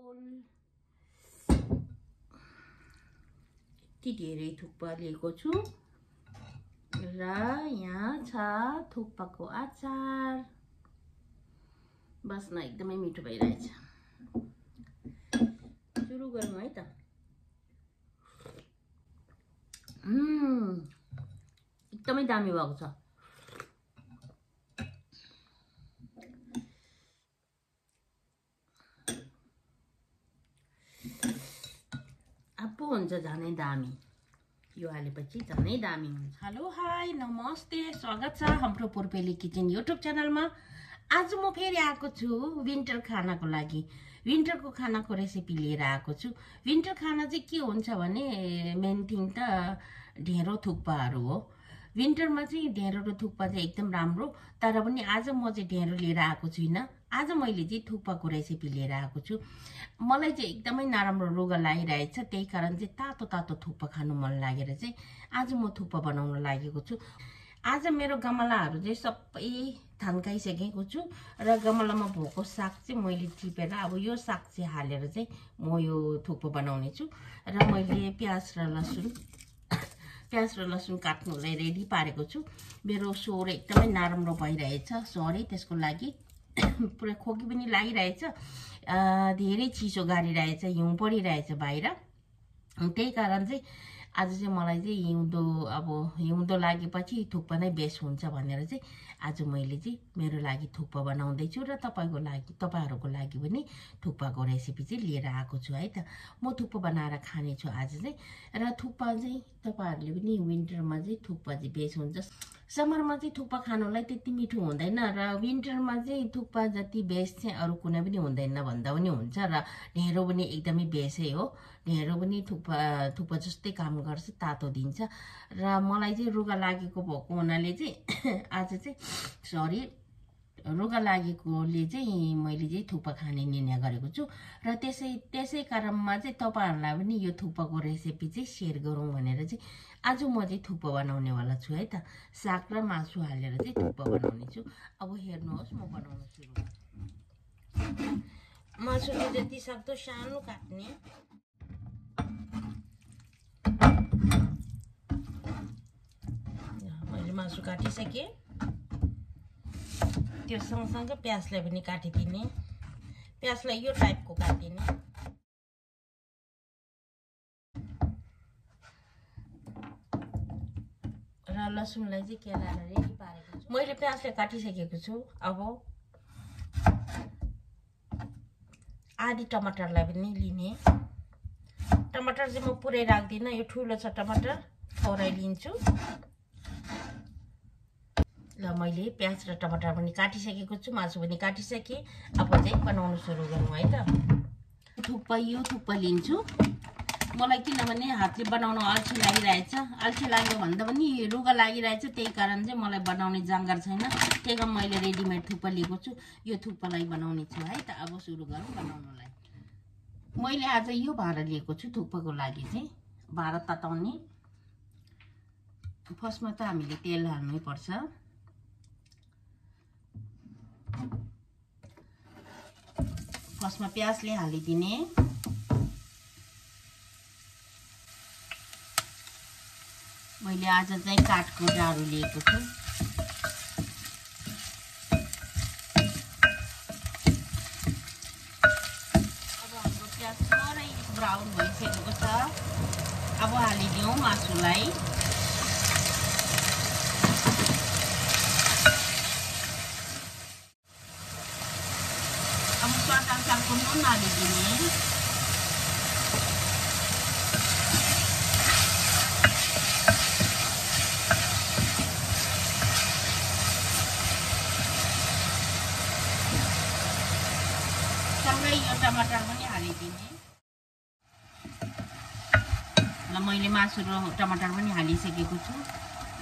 झोल यति धेरै थुक्पा लिएको छु र यहाँ छ थुक्पाको अचार बस्न एकदमै मिठो भइरहेछ सुरु गरौँ है त एकदमै दामी भएको छ आप्पो हुन्छ झनै दामी यो हालेपछि झनै दामी हुन्छ हेलो हाई नमस्ते स्वागत छ हाम्रो पूर्वेली किचन युट्युब च्यानलमा आज म फेरि आएको छु विन्टर खानाको लागि विन्टरको खानाको रेसिपी लिएर आएको छु विन्टर खाना चाहिँ के हुन्छ भने मेन थिङ त ढेँडो थुक्पाहरू हो विन्टरमा चाहिँ ढेँडो र थुक्पा चाहिँ एकदम राम्रो तर पनि आज म चाहिँ ढेँडो लिएर आएको छुइनँ आज मैले चाहिँ थुक्पाको रेसिपी लिएर आएको छु मलाई चाहिँ एकदमै नराम्रो रुगा लागिरहेछ त्यही कारण चाहिँ तातो तातो थुक्पा खानु मन लागेर चाहिँ आज म थुक्पा बनाउन लागेको छु आज मेरो गमलाहरू चाहिँ सबै थन्काइसकेको छु र गमलामा भएको साग चाहिँ मैले टिपेर अब यो साग चाहिँ हालेर चाहिँ म यो थुक्पा बनाउने छु र मैले प्याज र लसुन काट्नुलाई रेडी पारेको छु मेरो स्वर एकदमै नराम्रो भइरहेछ सरी त्यसको लागि पुरै खोकी पनि लागिरहेछ धेरै चिसो गाडिरहेछ हिउँ परिरहेछ बाहिर त्यही कारण चाहिँ आज चाहिँ मलाई चाहिँ हिउँदो लागेपछि थुक्पा नै बेस्ट हुन्छ भनेर चाहिँ आज मैले चाहिँ मेरो लागि थुक्पा बनाउँदैछु र तपाईहरूको लागि पनि थुक्पाको रेसिपी चाहिँ लिएर आएको छु है त म थुक्पा बनाएर खानेछु आज चाहिँ र थुक्पा चाहिँ तपाईहरूले पनि विन्टरमा चाहिँ थुक्पा चाहिँ बेस्ट हुन्छ समरमा चाहिँ थुक्पा खानुलाई त्यति मिठो हुँदैन र विन्टरमा चाहिँ थुक्पा जति बेस्ट चाहिँ अरू कुनै पनि हुँदैन भन्दा पनि हुन्छ र ढेँडो पनि एकदमै बेसै हो ढेँडो पनि थुक्पा जस्तै काम गर्छ तातो दिन्छ र मलाई चाहिँ रुगा लागेको भएको हुनाले चाहिँ आज चाहिँ रुगा लागेकोले चाहिँ मैले चाहिँ थुक्पा खाने निर्णय गरेको छु र त्यसै कारणमा चाहिँ तपाईहरूलाई पनि यो थुक्पाको रेसिपी चाहिँ सेयर गरौँ भनेर चाहिँ आज म चाहिँ थुक्पा बनाउनेवाला छु है त साग र मासु हालेर चाहिँ थुक्पा बनाउने छु अब हेर्नुहोस् म बनाउन सुरु गर्छु मासु चाहिँ जति सक्दो सानो काट्ने मैले मासु काटिसकेँ त्यो सँगसँगै प्याजलाई पनि काटिदिने प्याजलाई यो टाइपको काटिने र लसुनलाई चाहिँ केलाएर रेडी पारेको छु मैले प्याजलाई काटिसकेको छु अब आधी टमाटरलाई पनि लिने टमाटर चाहिँ म पुरै राख्दिनँ यो ठुलो छ टमाटर थोरै लिन्छु ल मैले प्याज र टमाटर पनि काटिसकेको छु मासु पनि काटिसकेँ अब चाहिँ बनाउन सुरु गरौँ है त थुक्पा लिन्छु मलाई किनभने हातले बनाउन अल्छी लागिरहेछ अल्छी लाग्यो भन्दा पनि रुगा लागिरहेछ त्यही कारण चाहिँ मलाई बनाउने जाँगर छैन त्यही कारण मैले रेडिमेड थुक्पा लिएको छु यो थुक्पालाई बनाउने छु है त अब सुरु गरौँ बनाउनलाई मैले आज यो भाँडा लिएको छु थुक्पाको लागि चाहिँ भाँडा तताउने फर्स्टमा त हामीले तेल हाल्नै पर्छ फर्स्टमा प्याजले हालिदिने मैले आज चाहिँ काठको जाडो लिएको छु अब हाम्रो प्याज थोरै ब्राउन भइसकेको छ अब हालिदिउँ मासुलाई अब स्वाद अनुसारको नुन हालिदिने सँगै यो टमाटर पनि हालिदिने ल मैले मासु र टमाटर पनि हालिसकेको छु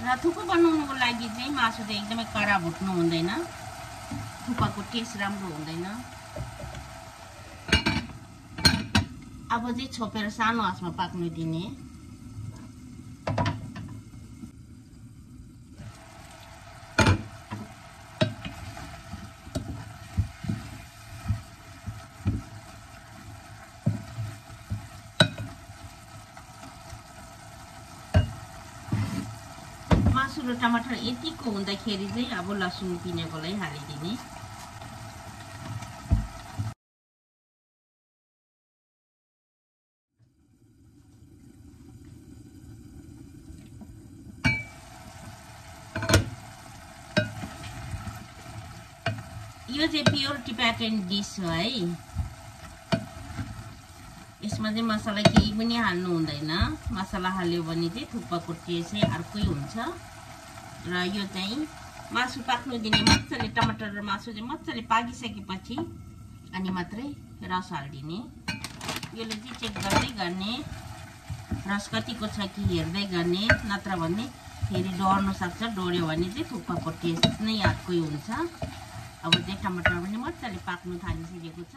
र थुक्पा बनाउनुको लागि चाहिँ मासु चाहिँ एकदमै कडा भुट्नु हुँदैन थुक्पाको टेस्ट राम्रो हुँदैन अब चाहिँ छोपेर सानो आँचमा पाक्नु दिने आफ्नो टमाटर यतिको हुँदाखेरि चाहिँ अब लसुन पिनेकोलाई हालिदिने। यो चाहिँ प्योर टिबेटन डिस हो है। यसमा चाहिँ मसला केही पनि हाल्नु हुँदैन। मसला हाल्यो भने चाहिँ थुक्पाको टेस्ट चाहिँ अर्कै हुन्छ। र यो चाहिँ मासु पाक्नु दिने, मजाले टमाटर र मासु चाहिँ मजाले पाकिसकेपछि अनि मात्रै रस हालिदिने। यसले चाहिँ चेक गर्दै गर्ने, रस कतिको छ कि हेर्दै गर्ने, नत्र भने फेरि डढ्नु सक्छ। डढ्यो भने चाहिँ थुक्पाको टेस्ट नै अर्कै हुन्छ। अब चाहिँ टमाटर पनि मजाले पाक्नु थालिसकेको छ।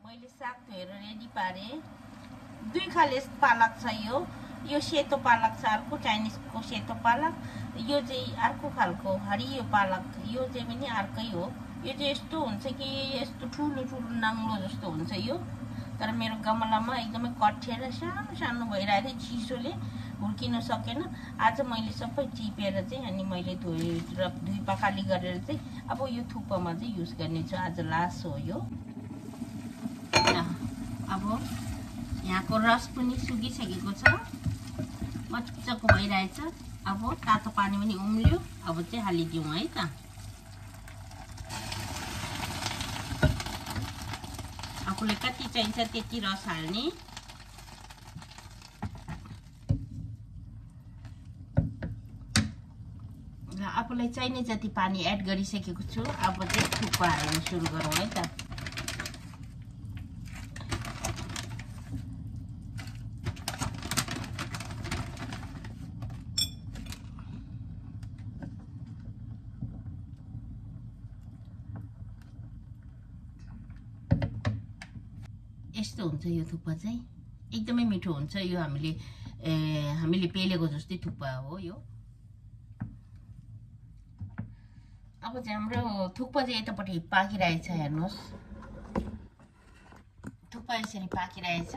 मैले साग धोएर रेडी पारे। 2 खाले पालक छ। यो सेतो पालक छ, अर्को चाइनिजको सेतो पालक। यो चाहिँ अर्को खालको हरियो पालक, यो चाहिँ पनि अर्कै हो। यो चाहिँ यस्तो हुन्छ कि यस्तो ठुलो ठुलो नाङ्लो जस्तो हुन्छ यो। तर मेरो गमलामा एकदमै कठेर सानो सानो भइरहेको थियो, चिसोले हुर्किन सकेन। आज मैले सबै टिपेर चाहिँ अनि मैले धोएर 2 पखाली गरेर चाहिँ अब यो थुक्पामा चाहिँ युज गर्नेछु। आज लास्ट हो यो। अब यहाँको रस पनि सुकिसकेको छ, मजाको भइरहेछ। अब तातो पानी पनि उम्ल्यो। अब चाहिँ हालिदिउँ है त। आफूलाई कति चाहिन्छ त्यति रस हाल्ने। र आफूलाई चाहिने जति पानी एड गरिसकेको छु। अब चाहिँ थुक्पा हाल्न सुरु गरौँ है त। यस्तो हुन्छ यो थुक्पा चाहिँ, एकदमै मिठो हुन्छ। यो हामीले पेलेको जस्तै थुक्पा हो यो। अब चाहिँ हाम्रो थुक्पा चाहिँ यतापट्टि पाकिरहेछ, हेर्नुहोस्। थुक्पा यसरी पाकिरहेछ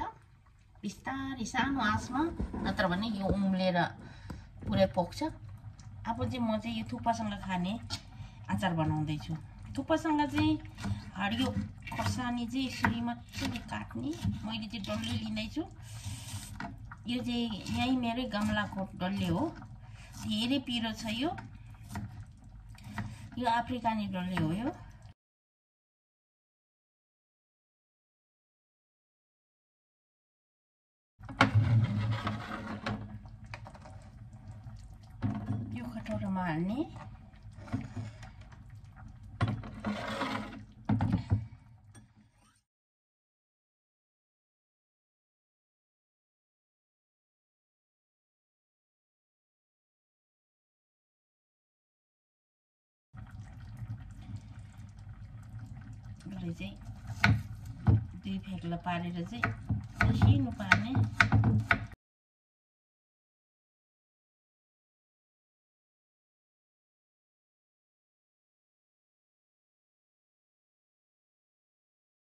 बिस्तारै सानो आँचमा, नत्र भने यो उम्लेर पुरै पोख्छ। अब चाहिँ म चाहिँ यो थुक्पासँग खाने अचार बनाउँदैछु। थुक्पासँग चाहिँ हरियो खोर्सानी चाहिँ यसरी मजाले काट्ने। मैले चाहिँ डल्ले लिँदैछु। यो चाहिँ यहीँ मेरै गमलाको डल्ले हो, धेरै पिरो छ यो अफ्रिकानी डल्ले हो। यो कटोरामा हाल्ने। चाहिँ 2 फेक्ला पारेर चाहिँ मसिनो पार्ने।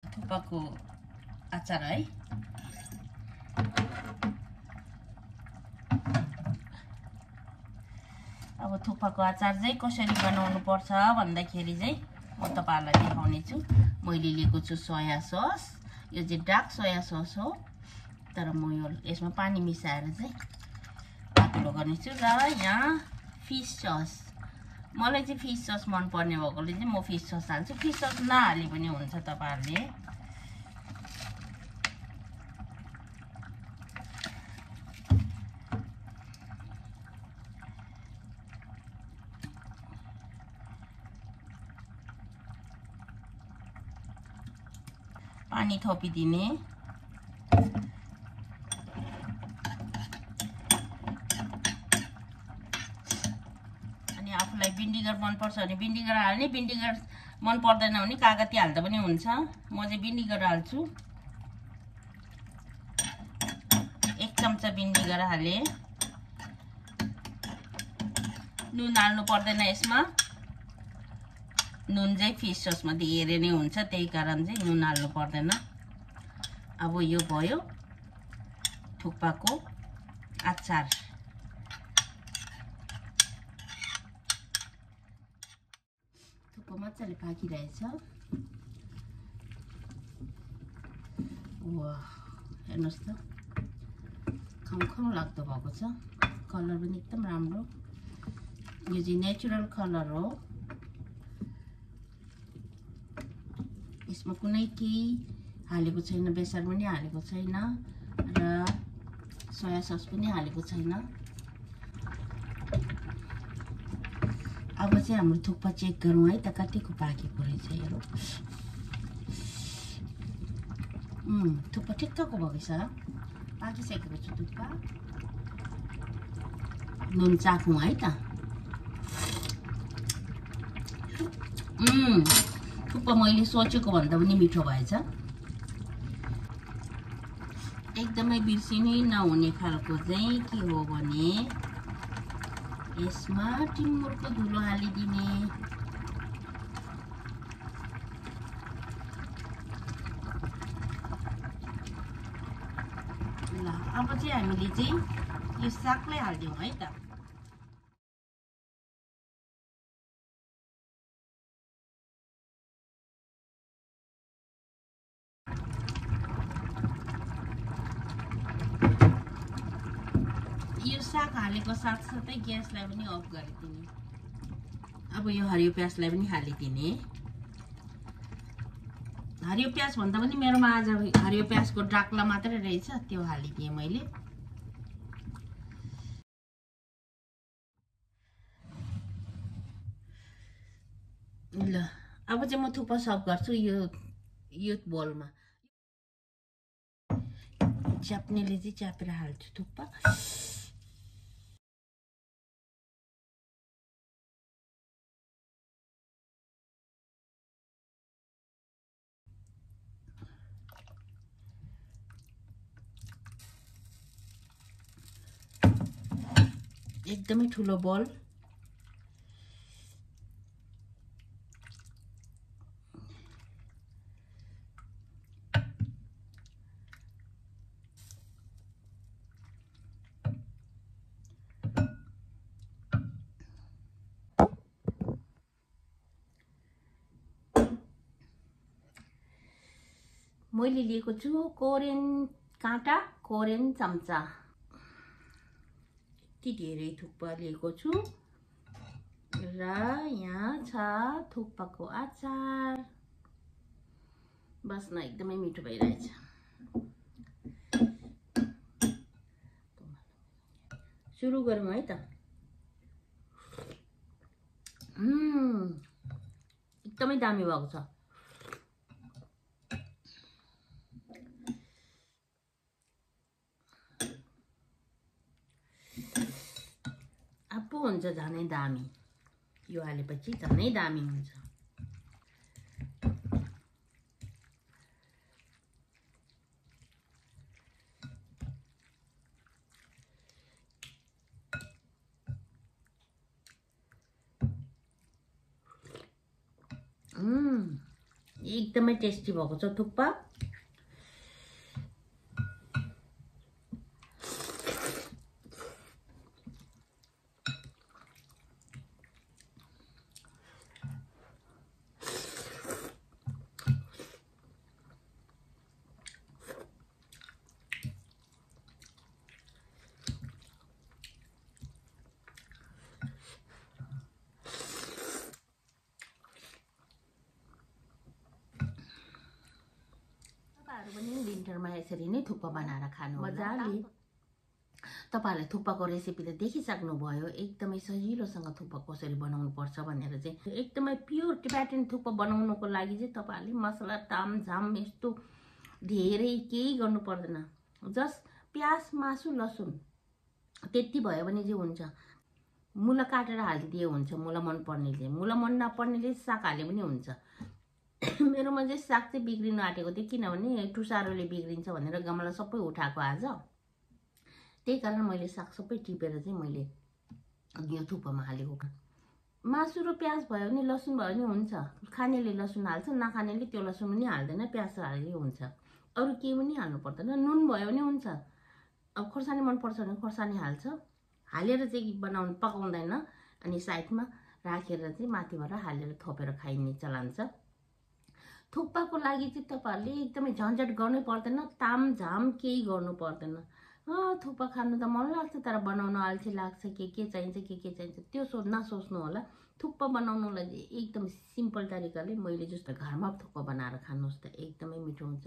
थुक्पाको अचार है। अब थुक्पाको अचार चाहिँ कसरी बनाउनु पर्छ भन्दाखेरि चाहिँ म तपाईहरुलाई देखाउने छु। मैले लिएको छु सोया सस। यो चाहिँ डार्क सोया सस हो, तर म यसमा पानी मिसाएर चाहिँ पातलो गर्नेछु। र यहाँ फिश सस, मलाई चाहिँ फिश सस मन पर्ने भएकोले चाहिँ म फिश सस हाल्छु। फिश सस नहाले पनि हुन्छ तपाईहरुले। पानी थपिदिने। अनि आफूलाई भिनेगर मन पर्छ भने भिनेगर हाल्ने, भिनेगर मन पर्दैन भने कागती हाल्दा पनि हुन्छ। म चाहिँ भिनेगर हाल्छु। 1 चम्चा भिनेगर हाले। नुन हाल्नु पर्दैन यसमा। नुन चाहिँ फिश ससमा धेरै नै हुन्छ, त्यही कारण चाहिँ नुन हाल्नु पर्दैन। अब यो भयो। थुक्पाको अचार। थुक्पा मजाले पाकिरहेछ। वाह, हेर्नुहोस् त खमखम लाग्दो भएको छ। कलर पनि एकदम राम्रो। यो चाहिँ नेचुरल कलर हो। यसमा कुनै केही हालेको छैन, बेसार पनि हालेको छैन र सोया सस पनि हालेको छैन। अब चाहिँ हाम्रो थुक्पा चेक गरौँ है त कतिको पाकेको रहेछ। हेरौँ, थुक्पा ठिक्कको भएको छ। पाकिसकेको छ थुक्पा। नुन चाखौँ है त। थुक्पा मैले सोचेको भन्दा पनि मिठो भएछ। एकदमै बिर्सिनै नहुने खालको चाहिँ के हो भने यसमा टिमुरको धुलो हालिदिने। ल अब चाहिँ हामीले चाहिँ यो सागलाई हालिदिउँ है त। यो साग हालेको साथसाथै ग्यासलाई पनि अफ गरिदिने। अब यो हरियो प्याजलाई पनि हालिदिने। हरियो प्याज भन्दा पनि मेरोमा आज हरियो प्याजको डाक्ला मात्रै रहेछ, त्यो हालिदिएँ मैले। ल अब चाहिँ म थुक्पा सर्भ गर्छु यो बोलमा। च्याप्नेले चाहिँ च्यापेर हाल्छु थुक्पा। एकदमै ठुलो बल। मैले लिएको छु कोरियन काँटा, कोरियन चम्चा। यति धेरै थुक्पा लिएको छु र यहाँ छ थुक्पाको अचार। बस्न एकदमै मिठो भइरहेछ। सुरु गरौँ है त। एकदमै दामी भएको छ। आफू हुन्छ झनै दामी। यो हालेपछि झनै दामी हुन्छ। एकदमै टेस्टी भएको छ थुक्पा। विन्टरमा यसरी नै थुक्पा बनाएर खानु मजाले। तपाईहरुले थुक्पाको रेसिपी त देखिसक्नुभयो। एकदमै सजिलोसँग थुक्पा कसरी बनाउनु पर्छ भनेर चाहिँ। एकदमै प्योर टिबेटन थुक्पा बनाउनको लागि चाहिँ तपाईहरुले मसला तामझाम यस्तो धेरै केही गर्नु पर्दैन। जस्ट प्याज, मासु, लसुन त्यति भयो भने चाहिँ हुन्छ। मुला काटेर हालिदिए हुन्छ, मुला मन पर्नेले। मुला मन नपर्नेले साग हाले पनि हुन्छ। मेरोमा चाहिँ साग चाहिँ बिग्रिनु आँटेको थियो, किनभने टुसारोले बिग्रिन्छ भनेर गमला सबै उठाएको आज। त्यही कारण मैले साग सबै टिपेर चाहिँ मैले यो थुक्पामा हालेको। मासु र प्याज भयो भने, लसुन भयो भने हुन्छ। खानेले लसुन हाल्छ, नखानेले त्यो लसुन पनि हाल्दैन, प्याज हाले हुन्छ। अरू केही पनि हाल्नु पर्दैन। नुन भयो भने हुन्छ। अब खोर्सानी मन पर्छ भने खोर्सानी हाल्छ, हालेर चाहिँ बनाउनु पकाउँदैन, अनि साइडमा राखेर चाहिँ माथिबाट हालेर थपेर खाइने चलन छ। थुक्पाको लागि चाहिँ तपाईहरुले एकदमै झन्झट गर्नै पर्दैन, तामझाम केही गर्नु पर्दैन। थुक्पा खानु त मन लाग्छ तर बनाउन अल्छी लाग्छ, के चाहिन्छ त्यो नसोच्नु होला। थुक्पा बनाउनुलाई एकदम सिम्पल तरिकाले मैले जस्तो घरमा थुक्पा बनाएर खानुहोस् त एकदमै मिठो हुन्छ।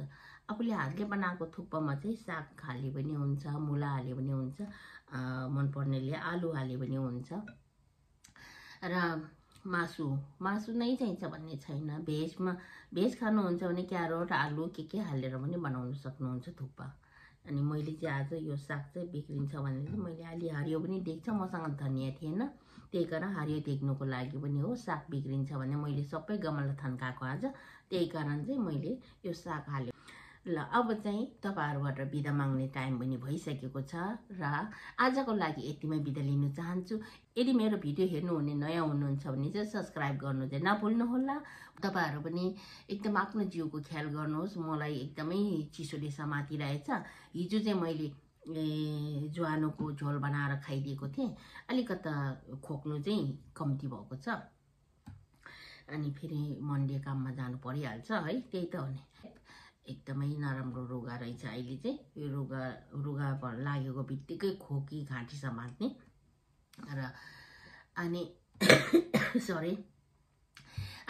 आफूले हातले बनाएको थुक्पामा चाहिँ साग हाले पनि हुन्छ, मुला हाले पनि हुन्छ, मनपर्नेले आलु हाले पनि हुन्छ, र मासु नै चाहिन्छ भन्ने छैन। भेज खानुहुन्छ भने क्यारोट आलु के हालेर पनि बनाउन सक्नुहुन्छ थुक्पा। अनि मैले चाहिँ आज यो साग चाहिँ बिग्रिन्छ भने चाहिँ मैले अलि हरियो पनि देख्छ, मसँग धनियाँ थिएन, त्यही कारण हरियो देख्नुको लागि पनि हो। साग बिग्रिन्छ भने मैले सबै गमला थन्काएको आज, त्यही कारण चाहिँ मैले यो साग हालेँ। ल अब चाहिँ तपाईहरुबाट बिदा माग्ने टाइम पनि भइसकेको छ र आजको लागि यतिमै बिदा लिन चाहन्छु। यदि मेरो भिडियो हेर्नुहुने नयाँ हुनुहुन्छ भने चाहिँ सब्स्क्राइब गर्नु चाहिँ नभुल्नुहोला। तपाईहरु पनि एकदम आफ्नो जिउको ख्याल गर्नुहोस्। मलाई एकदमै चिसोले समातिरहेछ। हिजो चाहिँ मैले ज्वानोको झोल बनाएर खाइदिएको थिएँ, अलिकता खोक्नु चाहिँ कम्ती भएको छ, अनि फेरि मन्डे काममा जानु परिहाल्छ है, त्यही त हो नि। एकदमै नराम्रो रुगा रहेछ अहिले चाहिँ, यो रुगा लागेको बित्तिकै खोकी घाँटी समात्ने र अनि सरी।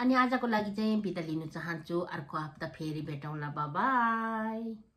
अनि आजको लागि चाहिँ बिदा लिन चाहन्छु। अर्को हप्ता फेरि भेटौँला, बाइ बाइ।